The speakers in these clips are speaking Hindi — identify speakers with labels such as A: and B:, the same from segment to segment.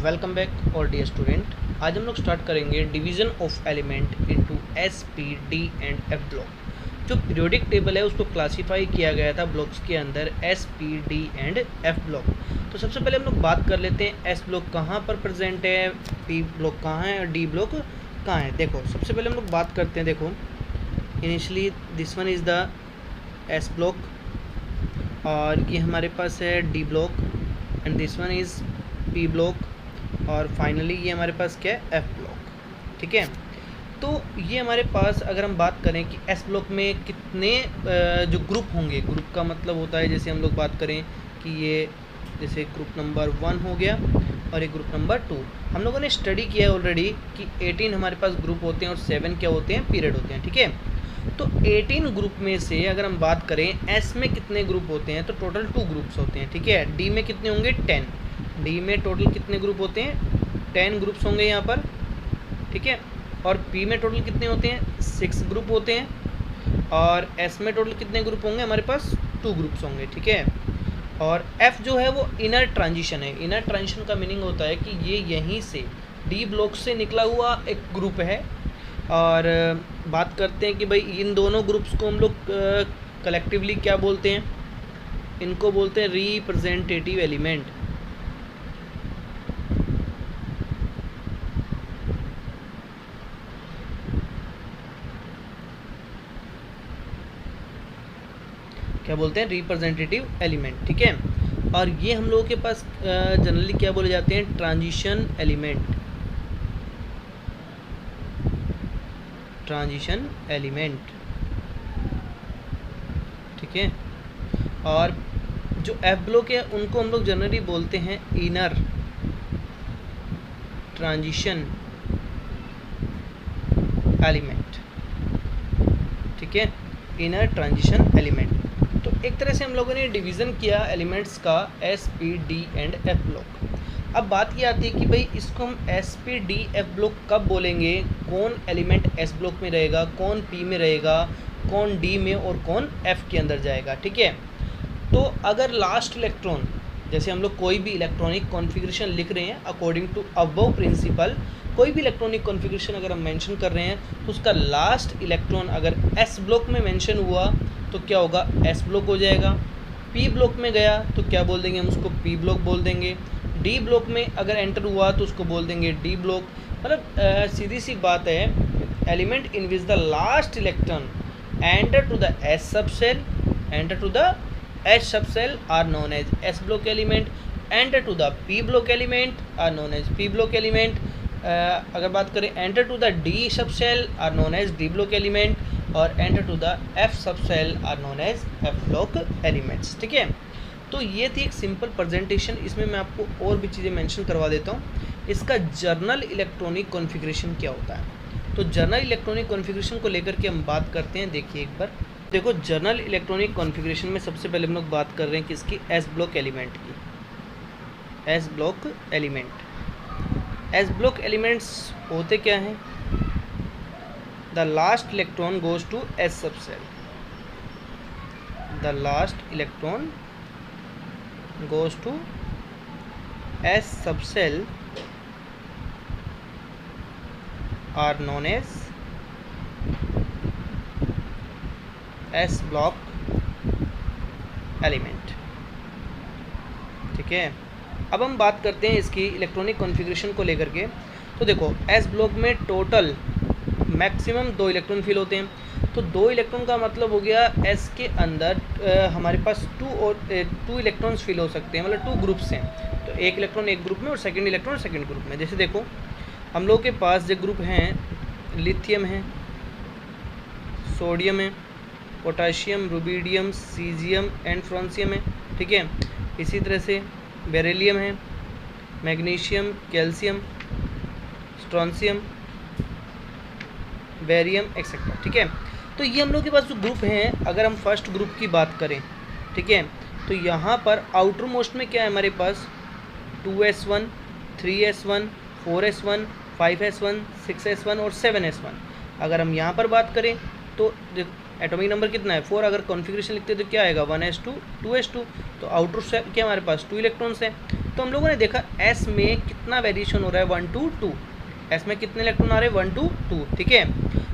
A: वेलकम बैक और डियर स्टूडेंट। आज हम लोग स्टार्ट करेंगे division of element into S, P, D and F block. जो पीरियोडिक टेबल है उसको क्लासीफाई किया गया था ब्लॉक्स के अंदर S, P, D and F block. तो सबसे पहले हम लोग बात कर लेते हैं एस ब्लॉक कहाँ पर प्रेजेंट है, पी ब्लॉक कहाँ है और डी ब्लॉक कहाँ है। देखो सबसे पहले हम लोग बात करते हैं, देखो initially this one is the S block और ये हमारे पास है D block and this one is P block और फाइनली ये हमारे पास क्या है एफ ब्लॉक। ठीक है, तो ये हमारे पास अगर हम बात करें कि एस ब्लॉक में कितने जो ग्रुप होंगे, ग्रुप का मतलब होता है जैसे हम लोग बात करें कि ये जैसे ग्रुप नंबर 1 हो गया और ये ग्रुप नंबर 2। हम लोगों ने स्टडी किया है ऑलरेडी कि 18 हमारे पास ग्रुप होते हैं और 7 क्या होते हैं, पीरियड होते हैं। ठीक है, तो 18 ग्रुप में से अगर हम बात करें एस में कितने ग्रुप होते हैं तो टोटल 2 ग्रुप्स होते हैं। ठीक है, डी में कितने होंगे 10, डी में टोटल कितने ग्रुप होते हैं 10 ग्रुप्स होंगे यहाँ पर। ठीक है, और पी में टोटल कितने होते हैं 6 ग्रुप होते हैं और एस में टोटल कितने ग्रुप होंगे हमारे पास 2 ग्रुप्स होंगे। ठीक है, और एफ जो है वो इनर ट्रांजिशन है। इनर ट्रांजिशन का मीनिंग होता है कि ये यहीं से डी ब्लॉक से निकला हुआ एक ग्रुप है। और बात करते हैं कि भाई इन दोनों ग्रुप्स को हम लोग कलेक्टिवली क्या बोलते हैं, इनको बोलते हैं रिप्रेजेंटेटिव एलिमेंट। क्या बोलते हैं, रिप्रेजेंटेटिव एलिमेंट। ठीक है, और ये हम लोगों के पास जनरली क्या बोले जाते हैं, ट्रांजिशन एलिमेंट। ट्रांजिशन एलिमेंट, ठीक है, और जो एफ ब्लॉक है उनको हम लोग जनरली बोलते हैं इनर ट्रांजिशन एलिमेंट। ठीक है, इनर ट्रांजिशन एलिमेंट। तो एक तरह से हम लोगों ने डिवीज़न किया एलिमेंट्स का S, P, D and F block. अब बात ये आती है कि भाई इसको हम S, P, D, F block कब बोलेंगे, कौन एलिमेंट एस ब्लॉक में रहेगा, कौन पी में रहेगा, कौन डी में और कौन एफ के अंदर जाएगा। ठीक है, तो अगर लास्ट इलेक्ट्रॉन, जैसे हम लोग कोई भी इलेक्ट्रॉनिक कॉन्फ़िगरेशन लिख रहे हैं अकॉर्डिंग टू अबव प्रिंसिपल, कोई भी इलेक्ट्रॉनिक कॉन्फ़िगरेशन अगर हम मेंशन कर रहे हैं तो उसका लास्ट इलेक्ट्रॉन अगर एस ब्लॉक में मेंशन हुआ तो क्या होगा, एस ब्लॉक हो जाएगा। पी ब्लॉक में गया तो क्या बोल देंगे हम उसको, पी ब्लॉक बोल देंगे। डी ब्लॉक में अगर एंटर हुआ तो उसको बोल देंगे डी ब्लॉक। मतलब सीधी सी बात है, element in which the last electron enter to the S सब shell, enter to the H sub shell are known as S block element, enter to the P block element are known as P block element. अगर बात करें enter to the D sub shell are known as D block element और enter to the F sub shell are known as F block elements. ठीक है, तो ये थी एक सिंपल प्रेजेंटेशन। इसमें मैं आपको और भी चीज़ें मेंशन करवा देता हूँ। इसका जर्नल इलेक्ट्रॉनिक कॉन्फ़िगरेशन क्या होता है, तो जर्नल इलेक्ट्रॉनिक कॉन्फ़िगरेशन को लेकर के हम बात करते हैं। देखिए एक बार देखो, जर्नल इलेक्ट्रॉनिक कॉन्फ़िगरेशन में सबसे पहले हम लोग बात कर रहे हैं किसकी, एस ब्लॉक एलिमेंट की। S block element, S block elements होते क्या हैं, the last electron goes to S सब shell, the last electron goes to S subcell are known as S block element। ठीक है, अब हम बात करते हैं इसकी इलेक्ट्रॉनिक कॉन्फ़िगरेशन को लेकर के। तो देखो S ब्लॉक में टोटल मैक्सिमम 2 इलेक्ट्रॉन फिल होते हैं। तो 2 इलेक्ट्रॉन का मतलब हो गया एस के अंदर हमारे पास 2 इलेक्ट्रॉन्स फिल हो सकते हैं, मतलब 2 ग्रुप्स हैं। तो एक इलेक्ट्रॉन एक ग्रुप में और सेकंड इलेक्ट्रॉन सेकंड ग्रुप में। जैसे देखो हम लोग के पास जो ग्रुप हैं, लिथियम है, सोडियम है, potassium, rubidium, caesium and francium है। ठीक है, इसी तरह से बेरिलियम है, magnesium, calcium, strontium, barium etcetera. ठीक है, तो ये हम लोग के पास जो ग्रुप हैं, अगर हम फर्स्ट ग्रुप की बात करें, ठीक है, तो यहाँ पर आउटर मोस्ट में क्या है हमारे पास 2s1, 3s1, 4s1, 5s1, 6s1 और 7s1। अगर हम यहाँ पर बात करें तो एटॉमिक नंबर कितना है 4, अगर कॉन्फ़िगरेशन लिखते हैं तो क्या आएगा 1s2, 2s2। तो आउटर क्या हमारे पास 2 इलेक्ट्रॉन्स हैं। तो हम लोगों ने देखा एस में कितना वेरिएशन हो रहा है 1 to 2, एस में कितने इलेक्ट्रॉन आ रहे हैं 1 to 2, ठीक है।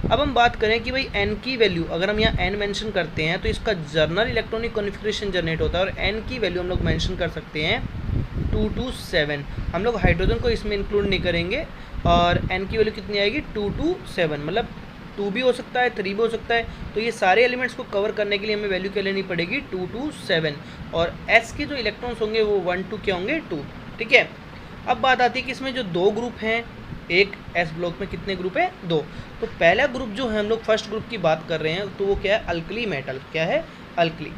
A: अब हम बात करें कि भाई एन की वैल्यू, अगर हम यहाँ एन मेंशन करते हैं तो इसका जर्नल इलेक्ट्रॉनिक कॉन्फ़िगरेशन जनरेट होता है, और एन की वैल्यू हम लोग मेंशन कर सकते हैं 2 to 7। हम लोग हाइड्रोजन को इसमें इंक्लूड नहीं करेंगे, और एन की वैल्यू कितनी आएगी 2 to 7, मतलब 2 भी हो सकता है 3 भी हो सकता है। तो ये सारे एलिमेंट्स को कवर करने के लिए हमें वैल्यू क्या लेनी पड़ेगी 2 to 7, और एस के जो इलेक्ट्रॉन्स होंगे वो 1 to क्या होंगे 2, ठीक है। अब बात आती है कि इसमें जो दो ग्रुप हैं, एक एस ब्लॉक में कितने ग्रुप है 2। तो पहला ग्रुप जो है हम लोग फर्स्ट ग्रुप की बात कर रहे हैं तो वो क्या है अल्कली मेटल, क्या है अल्कली,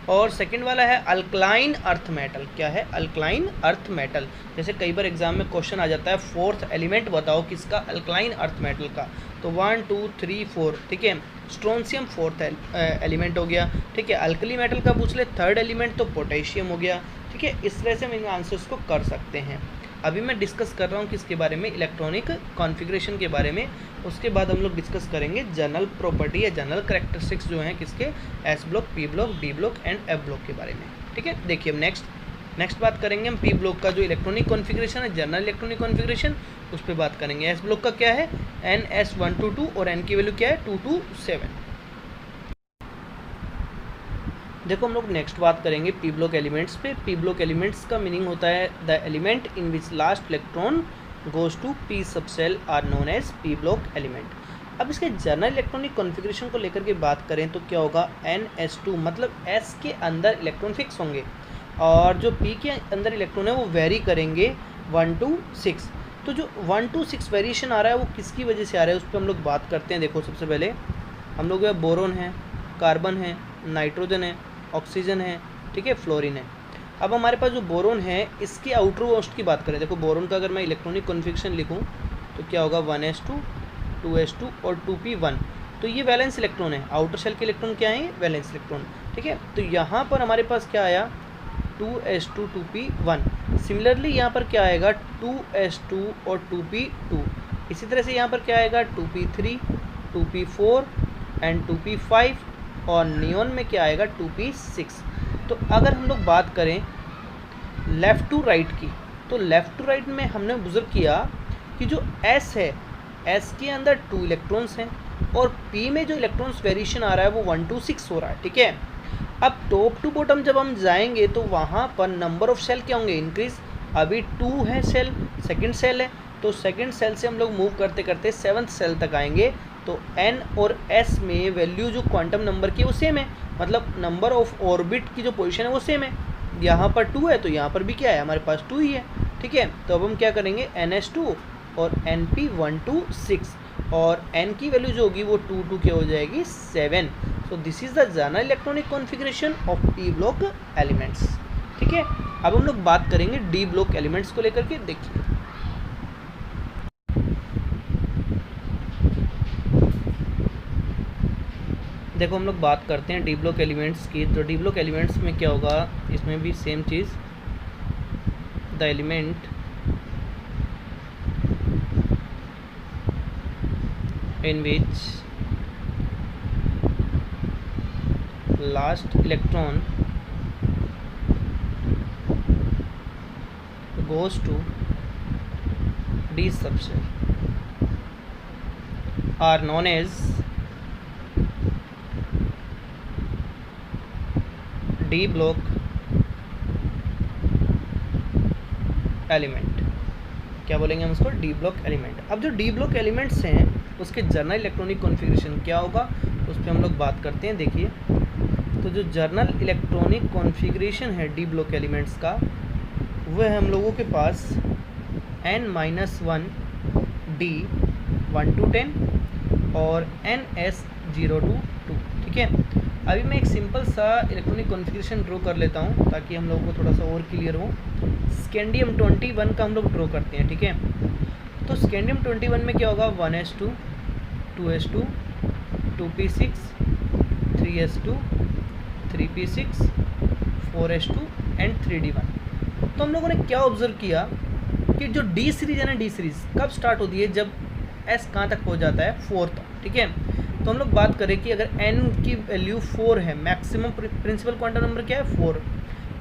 A: और सेकंड वाला है अल्कलाइन अर्थ मेटल, क्या है अल्कलाइन अर्थ मेटल। जैसे कई बार एग्जाम में क्वेश्चन आ जाता है फोर्थ एलिमेंट बताओ किसका, अल्कलाइन अर्थ मेटल का, तो 1 2 3 4, ठीक है। स्ट्रोंशियम फोर्थ एलिमेंट हो गया, ठीक है। अल्कली मेटल का पूछ ले थर्ड एलिमेंट तो पोटेशियम हो गया, ठीक है। इस तरह से हम इन आंसर्स को कर सकते हैं। अभी मैं डिस्कस कर रहा हूँ किसके बारे में, इलेक्ट्रॉनिक कॉन्फ़िगरेशन के बारे में। उसके बाद हम लोग डिस्कस करेंगे जनरल प्रॉपर्टी या जनरल कैरेक्टरिस्टिक्स जो हैं किसके, S block, P block, D block and F block के बारे में, ठीक है। देखिए अब नेक्स्ट बात करेंगे हम पी ब्लॉक का जो इलेक्ट्रॉनिक कॉन्फ़िगरेशन है, जनरल इलेक्ट्रॉनिक कॉन्फ़िगरेशन, उस पर बात करेंगे। एस ब्लॉक का क्या है एन एस 1 to 2, और एन की वैल्यू क्या है 2 to 7। देखो हम लोग नेक्स्ट बात करेंगे पी ब्लॉक एलिमेंट्स पे। पी ब्लॉक एलिमेंट्स का मीनिंग होता है the element in which last electron goes to P sub shell are known as P block element. अब इसके जनरल इलेक्ट्रॉनिक कॉन्फ़िगरेशन को लेकर के बात करें तो क्या होगा NS2, मतलब S के अंदर इलेक्ट्रॉन फिक्स होंगे, और जो P के अंदर इलेक्ट्रॉन है वो वेरी करेंगे 1 to 6। तो जो 1 to 6 वेरिएशन आ रहा है वो किसकी वजह से आ रहा है उस पर हम लोग बात करते हैं। देखो सबसे पहले हम लोग बोरोन है, कार्बन है, नाइट्रोजन है, ऑक्सीजन है, ठीक है, फ्लोरीन है। अब हमारे पास जो बोरोन है इसकी आउटर मोस्ट की बात करें, देखो बोरोन का अगर मैं इलेक्ट्रॉनिक कॉन्फ़िगरेशन लिखूं तो क्या होगा 1s2 2s2 और 2p1, तो ये वैलेंस इलेक्ट्रॉन है। आउटर शेल के इलेक्ट्रॉन क्या है वैलेंस इलेक्ट्रॉन, ठीक है। तो यहाँ पर हमारे पास क्या आया 2s2 2p1। सिमिलरली यहाँ पर क्या आएगा 2s2 और 2p2। इसी तरह से यहाँ पर क्या आएगा 2p3 2p4 एंड 2p5, और नियॉन में क्या आएगा 2p6। तो अगर हम लोग बात करें लेफ़्ट टू राइट की, तो लेफ़्ट टू राइट में हमने ऑब्जर्व किया कि जो S है S के अंदर 2 इलेक्ट्रॉन्स हैं, और P में जो इलेक्ट्रॉन्स वेरिएशन आ रहा है वो 1 to 6 हो रहा है, ठीक है। अब टॉप टू बॉटम जब हम जाएंगे तो वहाँ पर नंबर ऑफ सेल क्या होंगे इंक्रीज। अभी 2 है सेल, सेकंड सेल है, तो सेकंड सेल से हम लोग मूव करते करते 7th सेल तक आएंगे। तो N और S में वैल्यू जो क्वांटम नंबर की वो सेम है, मतलब नंबर ऑफ ऑर्बिट की जो पोजीशन है वो सेम है। यहाँ पर 2 है तो यहाँ पर भी क्या है हमारे पास 2 ही है, ठीक है। तो अब हम क्या करेंगे NS2 और NP 1 to 6, और N की वैल्यू जो होगी वो 2 to क्या हो जाएगी 7। So this is the general electronic configuration of P block elements, ठीक है। अब हम लोग बात करेंगे डी ब्लॉक एलिमेंट्स को लेकर के। देखिए देखो हम लोग बात करते हैं डी ब्लॉक एलिमेंट्स की। तो डी ब्लॉक एलिमेंट्स में क्या होगा, इसमें भी same cheese, the element in which last electron goes to d subshell are known as d block element. क्या बोलेंगे हम उसको, डी ब्लॉक एलिमेंट। अब जो डी ब्लॉक एलिमेंट्स हैं उसके जनरल इलेक्ट्रॉनिक कॉन्फ़िगरेशन क्या होगा उस पर हम लोग बात करते हैं। देखिए तो जो जनरल इलेक्ट्रॉनिक कॉन्फ़िगरेशन है डी ब्लॉक एलिमेंट्स का वो है हम लोगों के पास N-1 D 1 to 10 और NS 0 to 2, ठीक है। अभी मैं एक सिंपल सा इलेक्ट्रॉनिक कॉन्फ़िगरेशन ड्रॉ कर लेता हूँ ताकि हम लोगों को थोड़ा सा और क्लियर हो। स्कैंडियम 21 का हम लोग ड्रॉ करते हैं, ठीक है। तो स्कैंडियम 21 में क्या होगा 1s2 2s2 2p6 3s2 3p6 4s2 and 3d1। तो हम लोगों ने क्या ऑब्जर्व किया कि जो डी सीरीज है ना, डी सीरीज कब स्टार्ट होती है जब एस कहाँ तक पहुँच जाता है 4 तक, ठीक है। तो हम लोग बात करें कि अगर n की वैल्यू 4 है, मैक्सिमम प्रिंसिपल क्वांटम नंबर क्या है 4,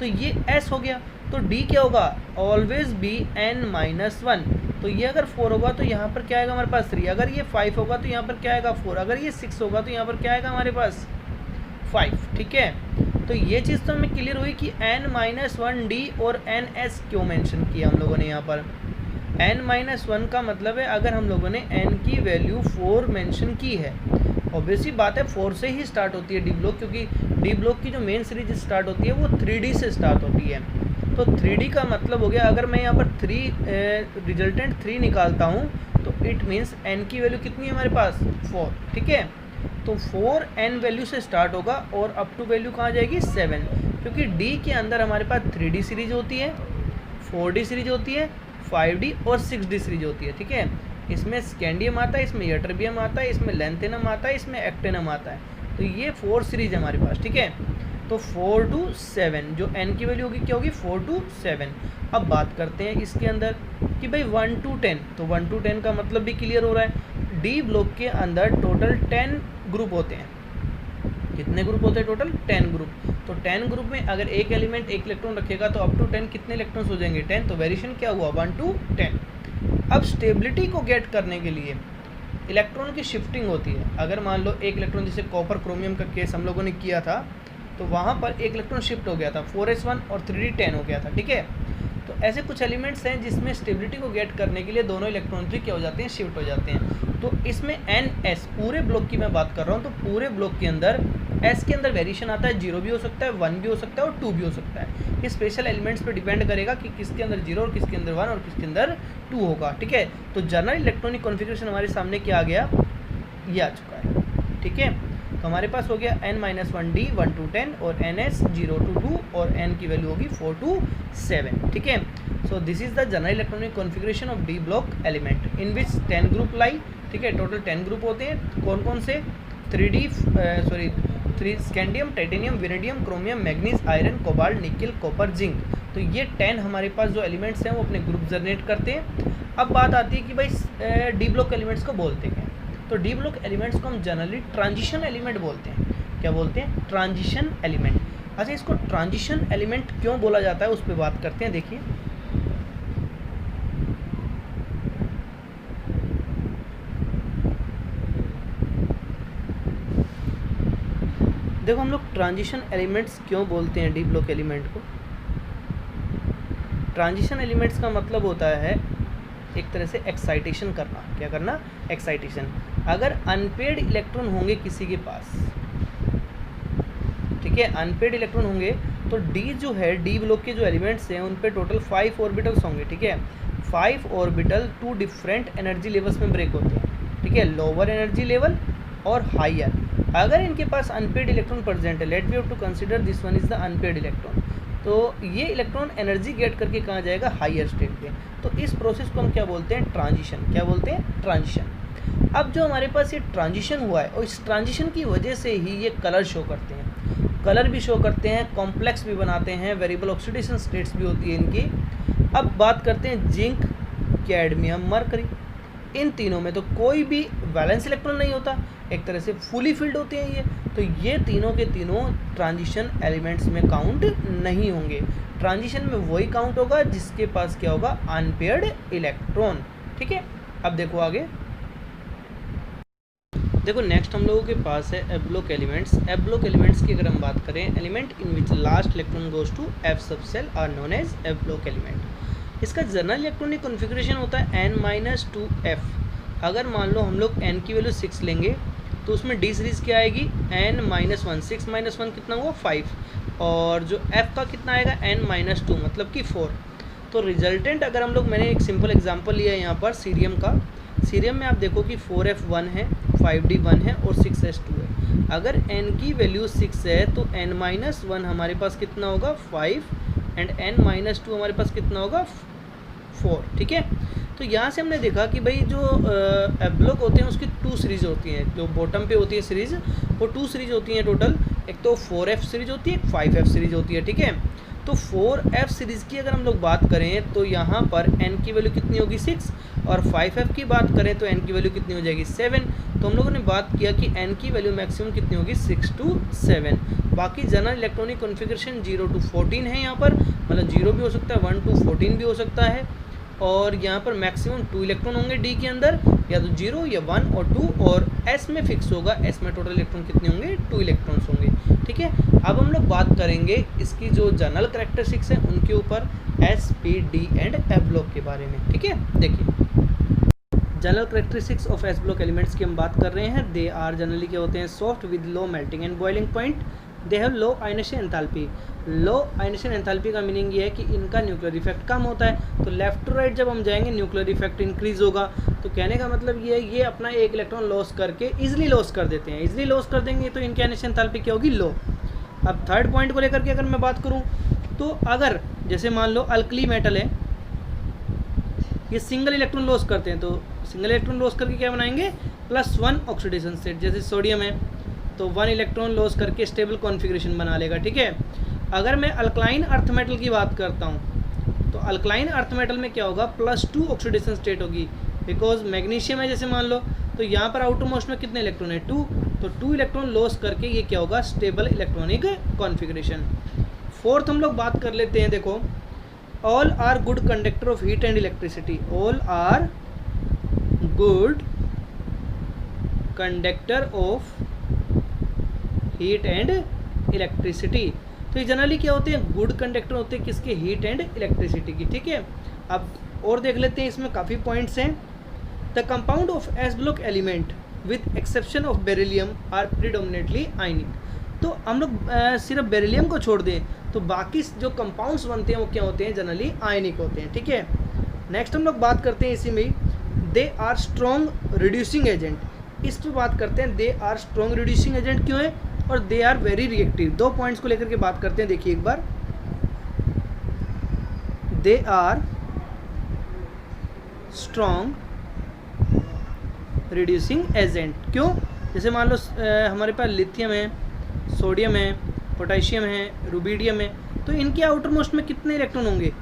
A: तो ये s हो गया। तो d क्या होगा, ऑलवेज बी n-1। तो ये अगर 4 होगा तो यहाँ पर क्या आएगा हमारे पास 3, अगर ये 5 होगा तो यहाँ पर क्या आएगा 4, अगर ये 6 होगा तो यहाँ पर क्या आएगा हमारे पास 5। ठीक है, तो ये चीज़ तो हमें क्लियर हुई कि n-1d और ns क्यों मेंशन किया हम लोगों ने यहाँ पर। n-1 का मतलब है अगर हम लोगों ने n की वैल्यू 4 मेंशन की है, ऑब्वियसली बात है 4 से ही स्टार्ट होती है डी ब्लॉक, क्योंकि डी ब्लॉक की जो मेन सीरीज स्टार्ट होती है वो 3D से स्टार्ट होती है। तो 3D का मतलब हो गया, अगर मैं यहाँ पर 3 रिजल्टेंट 3 निकालता हूँ तो इट मीन्स n की वैल्यू कितनी है हमारे पास 4। ठीक है, तो 4 n वैल्यू से स्टार्ट होगा और अप टू वैल्यू कहाँ जाएगी 7, क्योंकि D के अंदर हमारे पास 3D सीरीज होती है, 4D सीरीज होती है, 5D और 6D सीरीज होती है। ठीक है, इसमें स्कैंडियम आता है, इसमें यटरबियम आता है, इसमें लेंथेनम आता है, इसमें एक्टेनम आता है। तो ये 4 सीरीज है हमारे पास। ठीक है, तो 4 to 7 जो n की वैल्यू होगी क्या होगी 4 to 7। अब बात करते हैं इसके अंदर कि भाई 1 to 10, तो 1 to 10 का मतलब भी क्लियर हो रहा है। डी ब्लॉक के अंदर टोटल 10 ग्रुप होते हैं। कितने ग्रुप होते हैं टोटल 10 ग्रुप। तो 10 ग्रुप में अगर एक एलिमेंट एक इलेक्ट्रॉन रखेगा तो अप टू 10 कितने इलेक्ट्रॉन्स हो जाएंगे 10। तो वेरिएशन क्या हुआ 1 to 10। अब स्टेबिलिटी को गेट करने के लिए इलेक्ट्रॉन की शिफ्टिंग होती है। अगर मान लो एक इलेक्ट्रॉन, जैसे कॉपर क्रोमियम का केस हम लोगों ने किया था, तो वहाँ पर एक इलेक्ट्रॉन शिफ्ट हो गया था 4s1 और 3d10 हो गया था। ठीक है, तो ऐसे कुछ एलिमेंट्स हैं जिसमें स्टेबिलिटी को गेट करने के लिए दोनों इलेक्ट्रॉन भी क्या हो जाते हैं शिफ्ट हो जाते हैं। तो इसमें ns पूरे ब्लॉक की मैं बात कर रहा हूँ, तो पूरे ब्लॉक के अंदर s के अंदर वेरिएशन आता है, 0 भी हो सकता है, 1 भी हो सकता है और 2 भी हो सकता है। ये स्पेशल एलिमेंट्स पे डिपेंड करेगा कि किसके अंदर 0 और किसके अंदर 1 और किसके अंदर 2 होगा। ठीक है, तो जनरल इलेक्ट्रॉनिक कॉन्फ़िगरेशन हमारे सामने क्या आ गया, ये आ चुका है। ठीक है, तो हमारे पास हो गया n-1d 1 to 10 और ns 0 to 2 और n की वैल्यू होगी 4 to 7। ठीक है, so this is the general electronic configuration of D block element in which 10 group lie. ठीक है, टोटल 10 ग्रुप होते हैं। कौन कौन से 3 scandium, titanium, vanadium, chromium, manganese, iron, cobalt, निकल, कॉपर, जिंक। तो ये 10 हमारे पास जो एलिमेंट्स हैं वो अपने ग्रुप जनरेट करते हैं। अब बात आती है कि भाई डी ब्लॉक एलिमेंट्स को बोलते हैं, तो डी ब्लॉक एलिमेंट्स को हम जनरली ट्रांजिशन एलिमेंट बोलते हैं। क्या बोलते हैं, ट्रांजिशन एलिमेंट। अच्छा, इसको ट्रांजिशन एलिमेंट क्यों बोला जाता है उस पर बात करते हैं। देखिए, देखो हम लोग ट्रांजिशन एलिमेंट्स क्यों बोलते हैं डी ब्लॉक एलिमेंट को। ट्रांजिशन एलिमेंट्स का मतलब होता है एक तरह से एक्साइटेशन करना। क्या करना, एक्साइटेशन। अगर अनपेड इलेक्ट्रॉन होंगे किसी के पास, ठीक है, अनपेड इलेक्ट्रॉन होंगे तो डी जो है, डी ब्लॉक के जो एलिमेंट्स हैं उन पे टोटल 5 ऑर्बिटल्स होंगे। ठीक है, 5 ऑर्बिटल 2 डिफरेंट एनर्जी लेवल्स में ब्रेक होते हैं। ठीक है, लोअर एनर्जी लेवल और हायर। अगर इनके पास अनपेड इलेक्ट्रॉन प्रेजेंट है, let we have to consider this one is the unpaired electron, तो ये इलेक्ट्रॉन एनर्जी गेट करके कहाँ जाएगा, हायर स्टेट पे। तो इस प्रोसेस को हम क्या बोलते हैं, ट्रांजिशन। क्या बोलते हैं, ट्रांजिशन। अब जो हमारे पास ये ट्रांजिशन हुआ है और इस ट्रांजिशन की वजह से ही ये कलर शो करते हैं, कलर भी शो करते हैं, कॉम्प्लेक्स भी बनाते हैं, वेरिएबल ऑक्सीडेशन स्टेट्स भी होती है इनकी। अब बात करते हैं जिंक, कैडमियम, मरकरी। इन तीनों में तो कोई भी वैलेंस इलेक्ट्रॉन नहीं होता, एक तरह से फुली फिल्ड होते हैं ये। तो ये तीनों के तीनों ट्रांजिशन एलिमेंट्स में काउंट नहीं होंगे। ट्रांजिशन में वही काउंट होगा जिसके पास क्या होगा, अनपेयर्ड इलेक्ट्रॉन। ठीक है, अब देखो आगे, देखो नेक्स्ट हम लोगों के पास है F block elements. F block elements की अगर हम बात करें, element in which last electron goes to F sub shell are known as F block element. इसका जनरल इलेक्ट्रॉनिक कॉन्फ़िगरेशन होता है n-2f। अगर मान लो हम लोग n की वैल्यू 6 लेंगे तो उसमें डी सीरीज़ क्या आएगी, n-1। 6 - 1 कितना हुआ 5, और जो f का कितना आएगा n-2 मतलब कि 4। तो रिजल्टेंट अगर हम लोग, मैंने एक सिंपल एग्जांपल लिया है यहाँ पर सीरियम का। सीरियम में आप देखो कि 4f1 है, 5d1 है और 6s2 है। अगर n की वैल्यू 6 है तो n-1 हमारे पास कितना होगा 5 एंड n-2 हमारे पास कितना होगा 4। ठीक है, तो यहाँ से हमने देखा कि भाई जो एफ ब्लॉक होते हैं उसकी 2 सीरीज़ होती हैं। जो बॉटम पे होती है सीरीज़, वो 2 सीरीज़ होती हैं टोटल। एक तो 4f सीरीज़ होती है, एक 5f सीरीज़ होती है। ठीक है, तो 4f सीरीज़ की अगर हम लोग बात करें तो यहाँ पर n की वैल्यू कितनी होगी 6, और 5f की बात करें तो n की वैल्यू कितनी हो जाएगी 7। तो हम लोगों ने बात किया कि n की वैल्यू मैक्सिमम कितनी होगी 6 to 7। बाकी जनरल इलेक्ट्रॉनिक कॉन्फ़िगरेशन 0 to 14 है यहाँ पर, मतलब 0 भी हो सकता है, 1 to 14 भी हो सकता है, और यहाँ पर मैक्सिमम 2 इलेक्ट्रॉन होंगे डी के अंदर, या तो 0 या 1 और 2, और एस में फिक्स होगा, एस में टोटल इलेक्ट्रॉन कितने होंगे 2 इलेक्ट्रॉन्स होंगे। ठीक है, अब हम लोग बात करेंगे इसकी जो जनरल कैरेक्टरिस्टिक्स हैं उनके ऊपर, S P D and F block के बारे में। ठीक है, देखिए general characteristics of S block elements की हम बात कर रहे हैं। दे आर जनरली क्या होते हैं, soft with low melting and boiling point, they have low ionisation enthalpy. Low ionisation enthalpy का मीनिंग ये है कि इनका न्यूक्लियर इफेक्ट कम होता है, तो लेफ्ट टू राइट जब हम जाएंगे न्यूक्लियर इफेक्ट इंक्रीज होगा। तो कहने का मतलब ये है, ये अपना एक इलेक्ट्रॉन लॉस करके इजिली लॉस कर देते हैं, इजिली लॉस कर देंगे तो इनकी आयनेशन एंथैल्पी क्या होगी, लो। अब थर्ड पॉइंट को लेकर के अगर मैं बात करूँ तो अगर जैसे मान लो अल्कली मेटल है, ये सिंगल इलेक्ट्रॉन लॉस करते हैं, तो सिंगल इलेक्ट्रॉन लॉस करके क्या बनाएंगे, +1 ऑक्सीडेशन स्टेट। जैसे सोडियम है तो 1 इलेक्ट्रॉन लॉस करके स्टेबल कॉन्फ़िगरेशन बना लेगा। ठीक है, अगर मैं अल्कलाइन अर्थ मेटल की बात करता हूँ तो अल्कलाइन अर्थ मेटल में क्या होगा, +2 ऑक्सीडेशन स्टेट होगी, बिकॉज मैग्नीशियम है जैसे मान लो, तो यहाँ पर आउटर मोस्ट में कितने इलेक्ट्रॉन है 2, तो 2 इलेक्ट्रॉन लॉस करके ये क्या होगा, स्टेबल इलेक्ट्रॉनिक कॉन्फ़िगरेशन। फोर्थ हम लोग बात कर लेते हैं, देखो all are good conductor of heat and electricity, all are good conductor of heat and electricity. तो ये जनरली क्या होते हैं, गुड कंडक्टर होते हैं किसके, हीट एंड इलेक्ट्रिसिटी की। ठीक है, अब और देख लेते हैं, इसमें काफ़ी पॉइंट्स हैं। The compound of S block element with exception of beryllium are predominantly ionic. तो हम लोग सिर्फ बेरिलियम को छोड़ दें तो बाकी जो कंपाउंड्स बनते हैं वो क्या होते हैं, जनरली आयनिक होते हैं। ठीक है, नेक्स्ट हम लोग बात करते हैं इसी में, they are strong reducing agent. इस पर बात करते हैं, they are strong reducing agent क्यों है, और दे आर वेरी रिएक्टिव। दो पॉइंट्स को लेकर के बात करते हैं, देखिए एक बार, they are strong reducing agent. क्यों, जैसे मान लो हमारे पास लिथियम है, सोडियम है, पोटेशियम है, रुबिडियम है, तो इनके आउटर मोस्ट में कितने इलेक्ट्रॉन होंगे,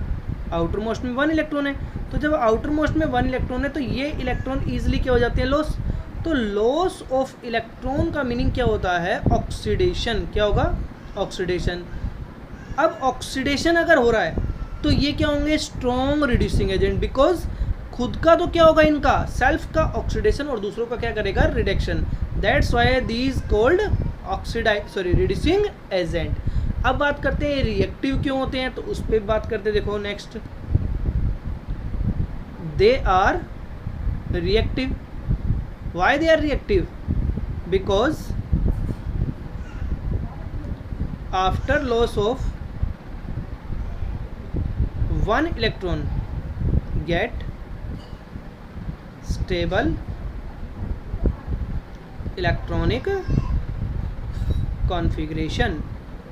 A: आउटर मोस्ट में 1 इलेक्ट्रॉन है। तो जब आउटर मोस्ट में 1 इलेक्ट्रॉन है तो ये इलेक्ट्रॉन ईजिली क्या हो जाते हैं, लॉस। तो लॉस ऑफ इलेक्ट्रॉन का मीनिंग क्या होता है, ऑक्सीडेशन। क्या होगा, ऑक्सीडेशन। अब ऑक्सीडेशन अगर हो रहा है तो ये क्या होंगे, स्ट्रॉन्ग रिड्यूसिंग एजेंट, बिकॉज खुद का तो क्या होगा इनका, सेल्फ का ऑक्सीडेशन, और दूसरों का क्या करेगा, reduction. That's why these called reducing agent. अब बात करते हैं रिएक्टिव क्यों होते हैं, तो उस पर बात करते हैं। देखो next, they are reactive. Why they are reactive, because after loss of 1 electron get stable electronic configuration.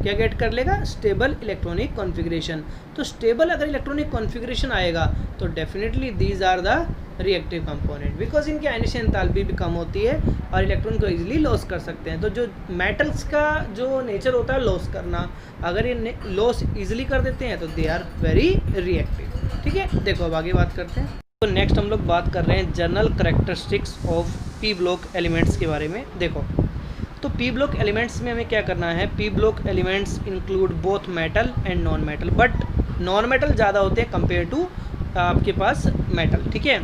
A: क्या गेट कर लेगा, स्टेबल इलेक्ट्रॉनिक कॉन्फ़िगरेशन। तो स्टेबल अगर इलेक्ट्रॉनिक कॉन्फ़िगरेशन आएगा तो definitely these are the reactive component, because इनकी आयनेशन एंथैल्पी भी कम होती है और इलेक्ट्रॉन को इजीली लॉस कर सकते हैं। तो जो मेटल्स का जो नेचर होता है लॉस करना, अगर ये लॉस इजीली कर देते हैं तो दे आर वेरी रिएक्टिव। ठीक है, देखो अब आगे बात करते हैं। तो नेक्स्ट हम लोग बात कर रहे हैं general characteristics of P block elements के बारे में। देखो, तो पी ब्लॉक एलिमेंट्स में हमें क्या करना है, P block elements include both metal and non metal, but non metal ज़्यादा होते हैं कंपेयर टू आपके पास मेटल। ठीक है,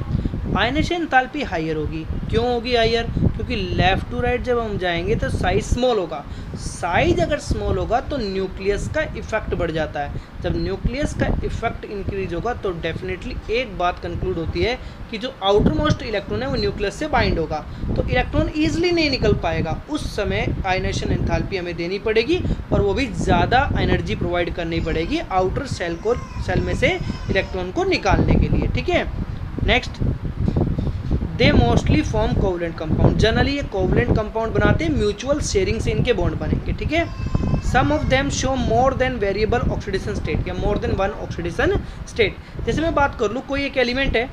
A: आयनेशन एंथैल्पी हायर होगी। क्यों होगी हायर, क्योंकि लेफ़्ट टू राइट जब हम जाएंगे तो साइज स्मॉल होगा। साइज अगर स्मॉल होगा तो न्यूक्लियस का इफेक्ट बढ़ जाता है। जब न्यूक्लियस का इफेक्ट इंक्रीज होगा तो डेफिनेटली एक बात कंक्लूड होती है कि जो आउटर मोस्ट इलेक्ट्रॉन है वो न्यूक्लियस से बाइंड होगा, तो इलेक्ट्रॉन ईजिली नहीं निकल पाएगा। उस समय आयनेशन एंथैल्पी हमें देनी पड़ेगी और वो भी ज़्यादा एनर्जी प्रोवाइड करनी पड़ेगी आउटर सेल में से इलेक्ट्रॉन को निकालने के लिए। ठीक है, next, they mostly form covalent compound. Generally ये कोवलेंट कंपाउंड बनाते हैं, म्यूचुअल शेयरिंग से इनके बॉन्ड बनेंगे। ठीक है, some of them show more than variable oxidation state, या मोर देन 1 ऑक्सीडेशन स्टेट। जैसे मैं बात कर लूँ, कोई एक एलिमेंट है,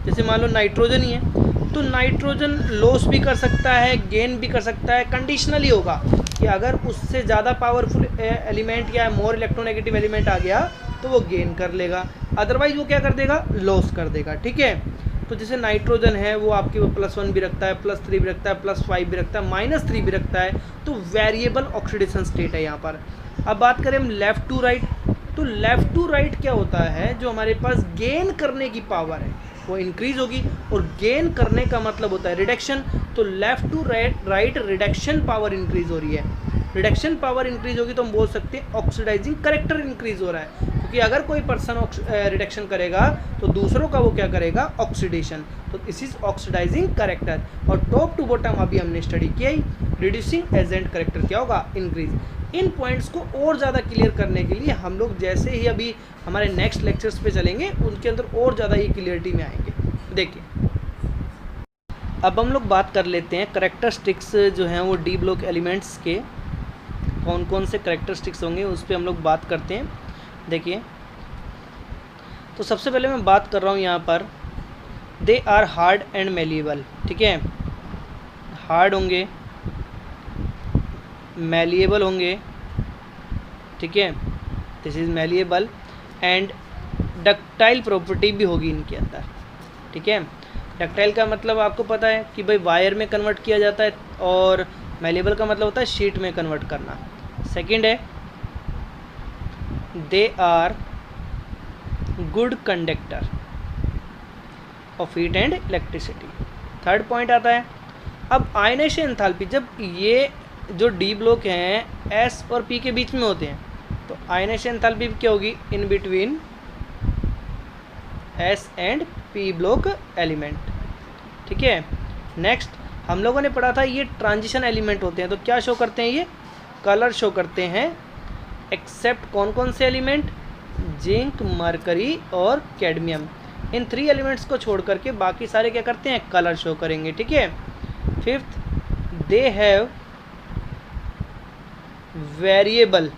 A: जैसे मान लो नाइट्रोजन ही है, तो नाइट्रोजन लॉस भी कर सकता है, गेन भी कर सकता है, कंडीशनली होगा। कि अगर उससे ज़्यादा पावरफुल एलिमेंट या मोर इलेक्ट्रोनेगेटिव एलिमेंट आ गया तो वो गेन कर लेगा, अदरवाइज वो क्या कर देगा, लॉस कर देगा। ठीक है, तो जैसे नाइट्रोजन है वो आपके वो +1 भी रखता है, +3 भी रखता है, +5 भी रखता है, -3 भी रखता है, तो वेरिएबल ऑक्सीडेशन स्टेट है यहाँ पर। अब बात करें हम लेफ़्ट टू राइट, तो लेफ़्ट टू राइट क्या होता है, जो हमारे पास गेन करने की पावर है वो इंक्रीज होगी, और गेन करने का मतलब होता है रिडक्शन। तो left to right reduction power increase हो रही है, रिडक्शन पावर इंक्रीज होगी तो हम बोल सकते हैं ऑक्सीडाइजिंग करेक्टर इंक्रीज हो रहा है, क्योंकि अगर कोई पर्सन रिडक्शन करेगा तो दूसरों का वो क्या करेगा, ऑक्सीडेशन, तो दिस इज ऑक्सीडाइजिंग करेक्टर। और टॉप टू बॉटम अभी हमने स्टडी किया ही, रिड्यूसिंग एजेंट करेक्टर क्या होगा, इंक्रीज। इन पॉइंट्स को और ज़्यादा क्लियर करने के लिए हम लोग जैसे ही अभी हमारे नेक्स्ट लेक्चर्स पे चलेंगे उनके अंदर और ज़्यादा ये क्लियरिटी में आएंगे। देखिए अब हम लोग बात कर लेते हैं करेक्टरिस्टिक्स जो हैं वो डी ब्लॉक एलिमेंट्स के, कौन कौन से करेक्टरिस्टिक्स होंगे उस पर हम लोग बात करते हैं। देखिए तो सबसे पहले मैं बात कर रहा हूँ यहाँ पर, they are hard and malleable. ठीक है, हार्ड होंगे, मेलिएबल होंगे, ठीक है, this is malleable, and ductile property भी होगी इनके अंदर। ठीक है, डक्टाइल का मतलब आपको पता है कि भाई वायर में कन्वर्ट किया जाता है, और मेलिएबल का मतलब होता है शीट में कन्वर्ट करना। सेकंड है they are good conductor of heat and electricity. Third point आता है अब आयनेशन एंथैल्पी, जब ये जो डी ब्लॉक हैं एस और पी के बीच में होते हैं तो आयनेशन एंथैल्पी क्या होगी, in between S and P block element. ठीक है, नेक्स्ट हम लोगों ने पढ़ा था ये ट्रांजिशन एलिमेंट होते हैं, तो क्या शो करते हैं, ये कलर शो करते हैं, एक्सेप्ट कौन कौन से एलिमेंट, जिंक, मरकरी और कैडमियम। इन 3 एलिमेंट्स को छोड़ करके बाकी सारे क्या करते हैं, कलर शो करेंगे। ठीक है, fifth they have variable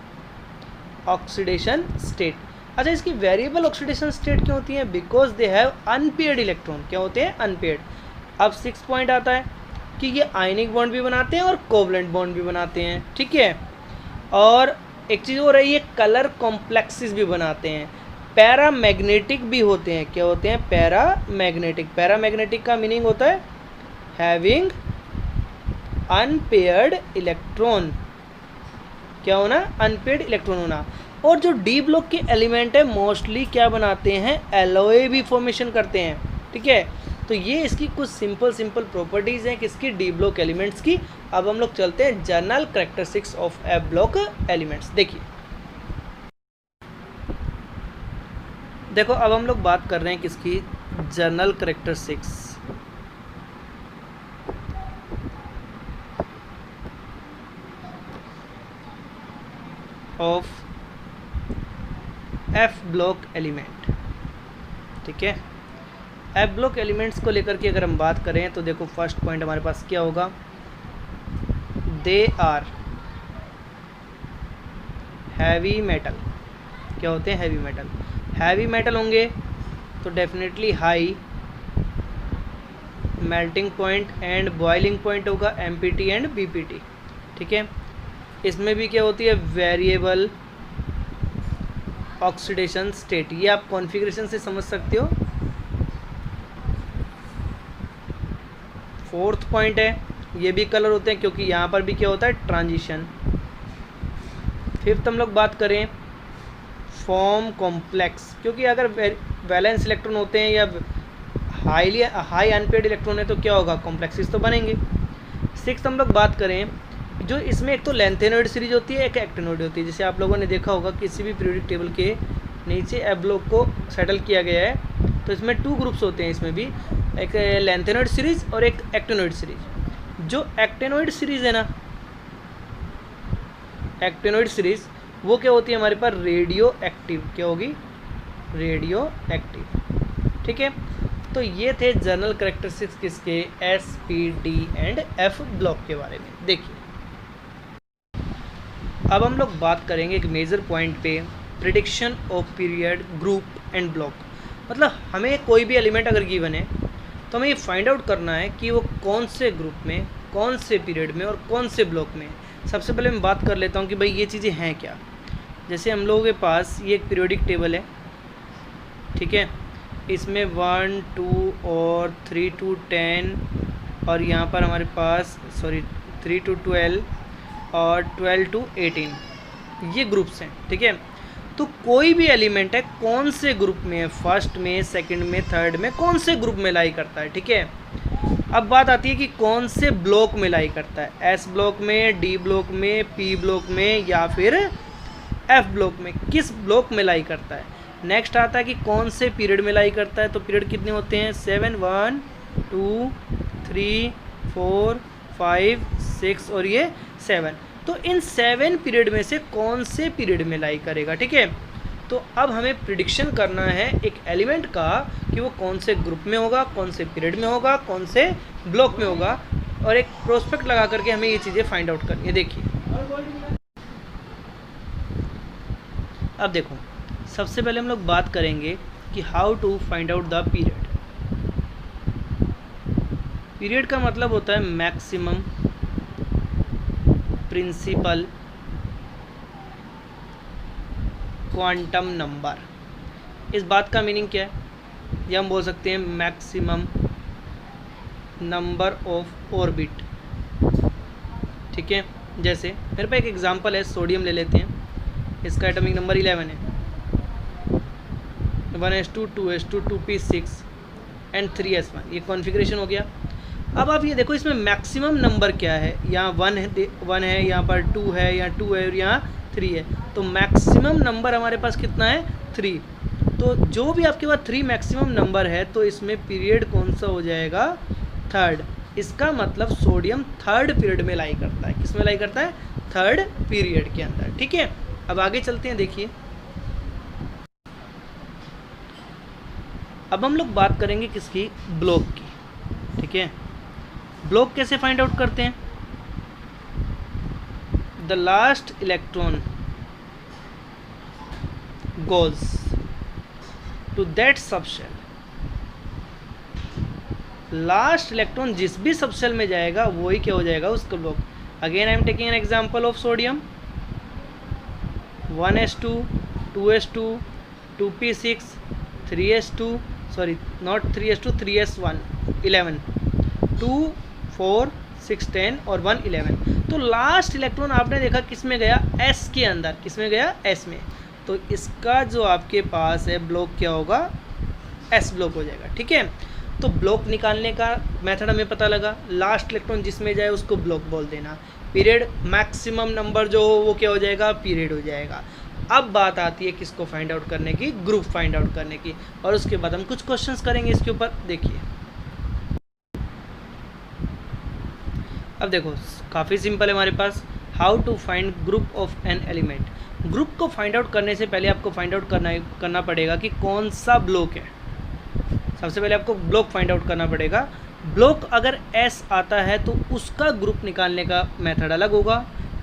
A: oxidation state. अच्छा, इसकी वेरिएबल ऑक्सीडेशन स्टेट क्यों होती है, because they have unpaired electron. क्या होते हैं, अनपेयर्ड। अब 6 पॉइंट आता है कि ये आयनिक बॉन्ड भी बनाते हैं और कोवलेंट बॉन्ड भी बनाते हैं। ठीक है, और एक चीज़ हो रही है, कलर कॉम्प्लेक्सेस भी बनाते हैं, पैरामैग्नेटिक भी होते हैं। क्या होते हैं, पैरामैग्नेटिक। पैरामैग्नेटिक का मीनिंग होता है हैविंग अनपेयर्ड इलेक्ट्रॉन। क्या होना, अनपेयर्ड इलेक्ट्रॉन होना। और जो डी ब्लॉक के एलिमेंट है मोस्टली क्या बनाते हैं, एलॉय भी फॉर्मेशन करते हैं। ठीक है, तो ये इसकी कुछ सिंपल प्रॉपर्टीज़ हैं किसकी, डी ब्लॉक एलिमेंट्स की। अब हम लोग चलते हैं general characteristics of A block elements. देखो अब हम लोग बात कर रहे हैं किसकी, general characteristics of F block element. ठीक है, एफ ब्लॉक एलिमेंट्स को लेकर के अगर हम बात करें तो देखो फर्स्ट पॉइंट हमारे पास क्या होगा, दे आर हैवी मेटल। क्या होते हैं, हैवी मेटल। हैवी मेटल होंगे तो definitely high melting point and boiling point होगा, एमपीटी एंड बीपीटी। ठीक है, इसमें भी क्या होती है, वेरिएबल ऑक्सीडेशन स्टेट। ये आप कॉन्फ़िगरेशन से समझ सकते हो। फोर्थ पॉइंट है, ये भी कलर होते हैं क्योंकि यहाँ पर भी क्या होता है, ट्रांजिशन। फिफ्थ हम लोग बात करें फॉर्म कॉम्प्लेक्स, क्योंकि अगर वैलेंस इलेक्ट्रॉन होते हैं या हाई अनपेयर्ड इलेक्ट्रॉन है तो क्या होगा, कॉम्प्लेक्सेस तो बनेंगे। सिक्स्थ हम लोग बात करें जो इसमें एक तो लेंथेनॉइड सीरीज होती है, एक एक्टिनॉइड होती है। जैसे आप लोगों ने देखा होगा किसी भी पीरियोडिक टेबल के नीचे एफ ब्लॉक को सेटल किया गया है तो इसमें 2 ग्रुप्स होते हैं, इसमें भी एक लेंथेनॉइड सीरीज और एक एक्टिनॉइड सीरीज। जो एक्टिनॉइड सीरीज है ना, एक्टिनॉइड सीरीज वो क्या होती है हमारे पास, रेडियो एक्टिव। क्या होगी, रेडियो एक्टिव। ठीक है, तो ये थे जनरल कैरेक्टरिस्टिक्स किसके, S, P, D and F block के बारे में। देखिए अब हम लोग बात करेंगे एक मेजर पॉइंट पे, prediction of period, group and block. मतलब हमें कोई भी एलिमेंट अगर गिवन है तो हमें ये फाइंड आउट करना है कि वो कौन से ग्रुप में, कौन से पीरियड में और कौन से ब्लॉक में। सबसे पहले मैं बात कर लेता हूँ कि भाई ये चीज़ें हैं क्या। जैसे हम लोगों के पास ये एक पीरियोडिक टेबल है, ठीक है, इसमें 1 2 और 3 to 10 और यहाँ पर हमारे पास 3 to 12 और 12 to 18 ये ग्रुप्स हैं, ठीक है। तो कोई भी एलिमेंट है कौन से ग्रुप में है, फर्स्ट में, सेकंड में, थर्ड में, कौन से ग्रुप में लाई करता है, ठीक है। अब बात आती है कि कौन से ब्लॉक में लाई करता है, एस ब्लॉक में, डी ब्लॉक में, पी ब्लॉक में या फिर एफ ब्लॉक में, किस ब्लॉक में लाई करता है। नेक्स्ट आता है कि कौन से पीरियड में लाई करता है। तो पीरियड कितने होते हैं, 7 1 2 3 4 5 6 और ये 7। तो इन 7 पीरियड में से कौन से पीरियड में लाई करेगा, ठीक है। तो अब हमें प्रिडिक्शन करना है एक एलिमेंट का कि वो कौन से ग्रुप में होगा, कौन से पीरियड में होगा, कौन से ब्लॉक में होगा, और एक प्रोस्पेक्ट लगा करके हमें ये चीज़ें फाइंड आउट करनी है। देखिए अब देखो, सबसे पहले हम लोग बात करेंगे कि how to find out the period. Period का मतलब होता है मैक्सिमम प्रिंसिपल क्वांटम नंबर। इस बात का मीनिंग क्या है, या हम बोल सकते हैं मैक्सिमम नंबर ऑफ ऑर्बिट, ठीक है। जैसे मेरे पास एक एग्जांपल है, सोडियम ले लेते हैं, इसका एटॉमिक नंबर 11 है, 1s2 2s2 2p6 and 3s1, ये कॉन्फ़िगरेशन हो गया। अब आप ये देखो इसमें मैक्सिमम नंबर क्या है, यहाँ 1 है, यहाँ पर 2 है, यहाँ 2 है और यहाँ 3 है। तो मैक्सिमम नंबर हमारे पास कितना है, 3। तो जो भी आपके पास 3 मैक्सिमम नंबर है तो इसमें पीरियड कौन सा हो जाएगा, थर्ड। इसका मतलब सोडियम थर्ड पीरियड में लाई करता है। किस में लाई करता है, थर्ड पीरियड के अंदर, ठीक है। अब आगे चलते हैं, देखिए अब हम लोग बात करेंगे किसकी, ब्लॉक की, ठीक है। ब्लॉक कैसे फाइंड आउट करते हैं, the last electron goes to that subshell। Last electron जिस भी सबशेल में जाएगा वही क्या हो जाएगा, उसका block. Again I am taking an example of sodium, 1s2 2s2 2p6 3s2 sorry not 3s2 3s1 11 2 4 6 10 और 1 11। तो लास्ट इलेक्ट्रॉन आपने देखा किस में गया, s के अंदर। किस में गया, s में। तो इसका जो आपके पास है ब्लॉक क्या होगा, एस ब्लॉक हो जाएगा, ठीक है। तो ब्लॉक निकालने का मेथड हमें पता लगा, लास्ट इलेक्ट्रॉन जिसमें जाए उसको ब्लॉक बोल देना। पीरियड मैक्सिमम नंबर जो हो वो क्या हो जाएगा, पीरियड हो जाएगा। अब बात आती है किसको फाइंड आउट करने की, ग्रुप फाइंड आउट करने की, और उसके बाद हम कुछ क्वेश्चंस करेंगे इसके ऊपर। देखिए अब देखो काफ़ी सिंपल है हमारे पास, how to find group of an element. Group को फाइंड आउट करने से पहले आपको फाइंड आउट करना पड़ेगा कि कौन सा ब्लॉक है। सबसे पहले आपको ब्लॉक फाइंड आउट करना पड़ेगा। ब्लॉक अगर एस आता है तो उसका ग्रुप निकालने का मेथड अलग होगा,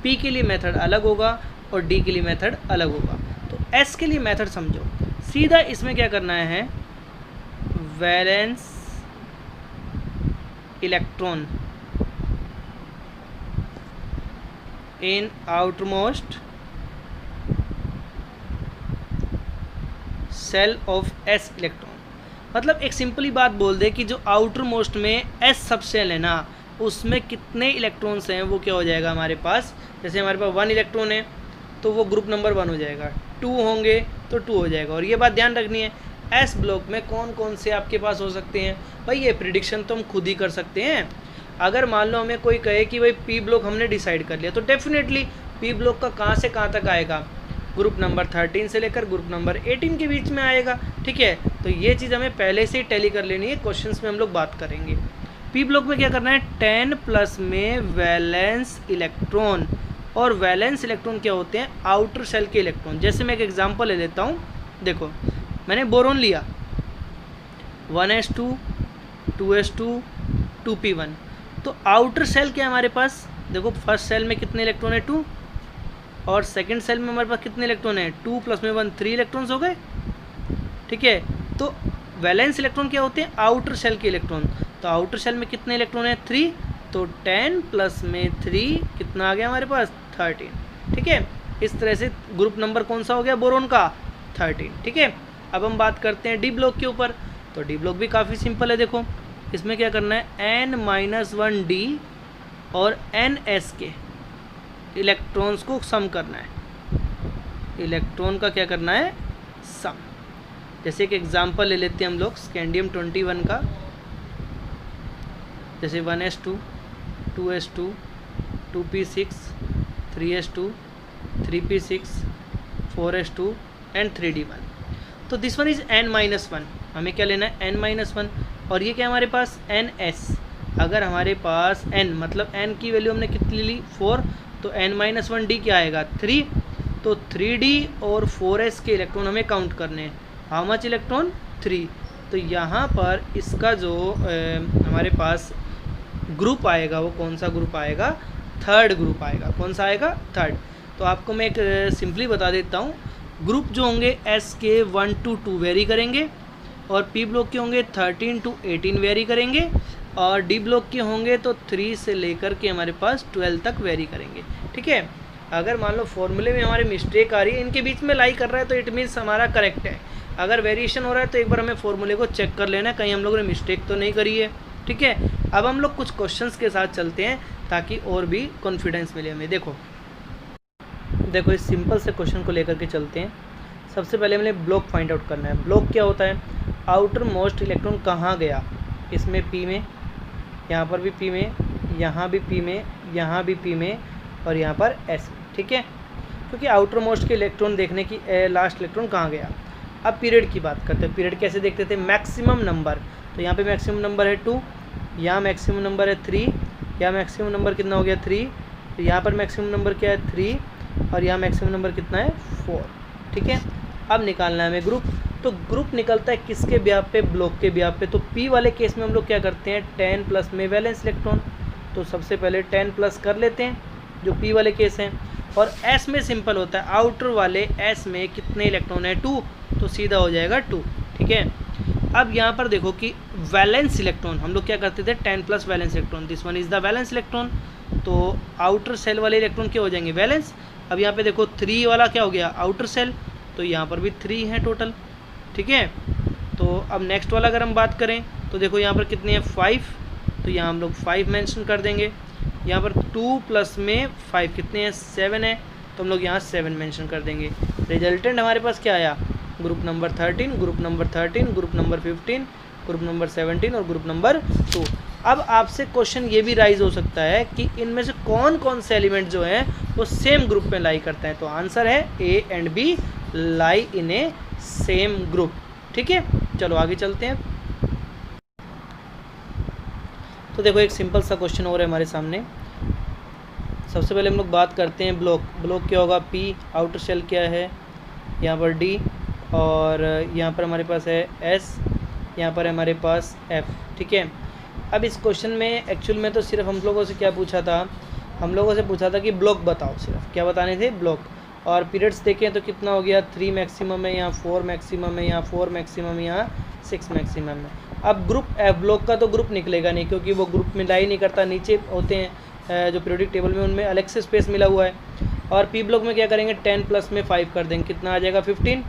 A: पी के लिए मेथड अलग होगा और डी के लिए मेथड अलग होगा। तो एस के लिए मेथड समझो, सीधा इसमें क्या करना है, valence electron in outermost shell of S electron. मतलब एक सिंपली बात बोल दे कि जो आउटर मोस्ट में एस सब सेल है ना, उसमें कितने इलेक्ट्रॉन्स हैं वो क्या हो जाएगा हमारे पास। जैसे हमारे पास 1 इलेक्ट्रॉन है तो वो ग्रुप नंबर 1 हो जाएगा, 2 होंगे तो 2 हो जाएगा। और ये बात ध्यान रखनी है, एस ब्लॉक में कौन कौन से आपके पास हो सकते हैं भाई, ये प्रिडिक्शन तो हम खुद ही कर सकते हैं। अगर मान लो हमें कोई कहे कि भाई पी ब्लॉक हमने डिसाइड कर लिया, तो डेफिनेटली पी ब्लॉक का कहाँ से कहाँ तक आएगा, ग्रुप नंबर 13 से लेकर ग्रुप नंबर 18 के बीच में आएगा, ठीक है। तो ये चीज़ हमें पहले से ही टैली कर लेनी है, क्वेश्चंस में हम लोग बात करेंगे। पी ब्लॉक में क्या करना है, 10 प्लस में वैलेंस इलेक्ट्रॉन, और वैलेंस इलेक्ट्रॉन क्या होते हैं, आउटर सेल के इलेक्ट्रॉन। जैसे मैं एक एग्जांपल ले लेता हूँ, देखो मैंने बोरोन लिया 1s2 2s2 2p1। तो आउटर सेल क्या हमारे पास, देखो फर्स्ट सेल में कितने इलेक्ट्रॉन है 2, और सेकंड सेल में हमारे पास कितने इलेक्ट्रॉन है 2 प्लस में 1 3 इलेक्ट्रॉन्स हो गए, ठीक है। तो वैलेंस इलेक्ट्रॉन क्या होते हैं, आउटर सेल के इलेक्ट्रॉन। तो आउटर सेल में कितने इलेक्ट्रॉन है 3, तो 10 प्लस में 3 कितना आ गया हमारे पास 13। ठीक है, इस तरह से ग्रुप नंबर कौन सा हो गया बोरोन का 13। ठीक है, अब हम बात करते हैं डी ब्लॉक के ऊपर। तो डी ब्लॉक भी काफ़ी सिंपल है। देखो इसमें क्या करना है, n-1d और ns के इलेक्ट्रॉन्स को सम करना है। इलेक्ट्रॉन का क्या करना है, सम। जैसे एक एग्जांपल ले लेते हैं हम लोग स्कैंडियम 21 का, जैसे 1s2 2s2 2p6 3s2 3p6 4s2 and 3d1। तो दिस वन इज n-1, हमें क्या लेना है n-1, और ये क्या हमारे पास ns। अगर हमारे पास n मतलब n की वैल्यू हमने कितनी ली 4, तो n-1d क्या आएगा 3। तो 3d और 4s के इलेक्ट्रॉन हमें काउंट करने हैं। How much electron 3। तो यहाँ पर इसका जो हमारे पास ग्रुप आएगा वो कौन सा ग्रुप आएगा, थर्ड ग्रुप आएगा। कौन सा आएगा, थर्ड। तो आपको मैं एक सिंपली बता देता हूँ, ग्रुप जो होंगे S के 1 to 2 वेरी करेंगे, और P ब्लॉक के होंगे 13 to 18 वेरी करेंगे, और D ब्लॉक के होंगे तो 3 से लेकर के हमारे पास 12 तक वेरी करेंगे। ठीक है, अगर मान लो फॉर्मूले में हमारे मिस्टेक आ रही है, इनके बीच में लाई कर रहा है, तो इट मीन्स हमारा करेक्ट है। अगर वेरिएशन हो रहा है तो एक बार हमें फॉर्मूले को चेक कर लेना है, कहीं हम लोगों ने मिस्टेक तो नहीं करी है। ठीक है, अब हम लोग कुछ क्वेश्चंस के साथ चलते हैं ताकि और भी कॉन्फिडेंस मिले हमें। देखो इस सिंपल से क्वेश्चन को लेकर के चलते हैं। सबसे पहले हमें ब्लॉक फाइंड आउट करना है। ब्लॉक क्या होता है, आउटर मोस्ट इलेक्ट्रॉन कहाँ गया, इसमें P में, यहाँ पर भी P में, यहाँ भी P में, यहाँ भी P में, और यहाँ पर S में। ठीक है, क्योंकि आउटर मोस्ट के इलेक्ट्रॉन देखने की लास्ट इलेक्ट्रॉन कहाँ गया। अब पीरियड की बात करते हैं। पीरियड कैसे देखते थे, मैक्सिमम नंबर। तो यहाँ पे मैक्सिमम नंबर है 2, यहाँ मैक्सिमम नंबर है 3, यहाँ मैक्सिमम नंबर कितना हो गया 3, तो यहाँ पर मैक्सिमम नंबर क्या है 3, और यहाँ मैक्सिमम नंबर कितना है 4। ठीक है, अब निकालना है हमें ग्रुप। तो ग्रुप निकलता है किसके ब्याप पे, ब्लॉक के ब्याप पे। तो P वाले केस में हम लोग क्या करते हैं, 10 प्लस में वैलेंस इलेक्ट्रॉन। तो सबसे पहले 10 प्लस कर लेते हैं जो P वाले केस हैं। और S में सिंपल होता है, आउटर वाले S में कितने इलेक्ट्रॉन है 2, तो सीधा हो जाएगा 2। ठीक है, अब यहाँ पर देखो कि वैलेंस इलेक्ट्रॉन हम लोग क्या करते थे, 10 plus valence electron, this one is the valence electron. तो आउटर सेल वाले इलेक्ट्रॉन क्या हो जाएंगे, वैलेंस। अब यहाँ पे देखो 3 वाला क्या हो गया, आउटर सेल, तो यहाँ पर भी 3 है टोटल। ठीक है, तो अब नेक्स्ट वाला अगर हम बात करें तो देखो यहाँ पर कितने हैं 5, तो यहाँ हम लोग 5 मेंशन कर देंगे। यहाँ पर 2 प्लस में 5 कितने हैं 7 है, तो हम लोग यहाँ 7 मेंशन कर देंगे। रिजल्टेंट हमारे पास क्या आया, group number 13, group number 13, group number 15, group number 17 और ग्रुप नंबर 2। अब आपसे क्वेश्चन ये भी राइज हो सकता है कि इनमें से कौन कौन से एलिमेंट जो हैं वो सेम ग्रुप में लाई करते हैं। तो आंसर है A and B lie in A same group. ठीक है, चलो आगे चलते हैं। तो देखो एक सिंपल सा क्वेश्चन और है हमारे सामने। सबसे पहले हम लोग बात करते हैं ब्लॉक। ब्लॉक क्या होगा, P, आउटर शेल क्या है, यहाँ पर D, और यहाँ पर हमारे पास है S, यहाँ पर हमारे पास F। ठीक है, अब इस क्वेश्चन में एक्चुअल में तो सिर्फ हम लोगों से क्या पूछा था, हम लोगों से पूछा था कि ब्लॉक बताओ, सिर्फ क्या बताने थे, ब्लॉक। और पीरियड्स देखें तो कितना हो गया, 3 मैक्सिमम है, यहाँ 4 मैक्सिमम है, यहाँ 4 मैक्सिमम है, यहाँ 6 मैक्सिमम है। अब ग्रुप F ब्लॉक का तो ग्रुप निकलेगा नहीं, क्योंकि वो ग्रुप में लाई नहीं करता, नीचे होते हैं जो पीरियोडिक टेबल में, उनमें अलग से स्पेस मिला हुआ है। और P ब्लॉक में क्या करेंगे, 10 प्लस में 5 कर देंगे, कितना आ जाएगा 15।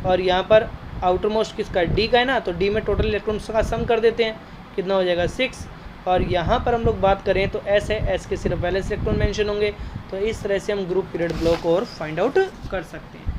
A: और यहाँ पर आउटर मोस्ट किसका, D का है ना, तो D में टोटल इलेक्ट्रॉन्स का सम कर देते हैं, कितना हो जाएगा 6। और यहाँ पर हम लोग बात करें तो S है, S के सिर्फ वैलेंस इलेक्ट्रॉन मेंशन होंगे। तो इस तरह से हम ग्रुप, पीरियड, ब्लॉक और फाइंड आउट कर सकते हैं।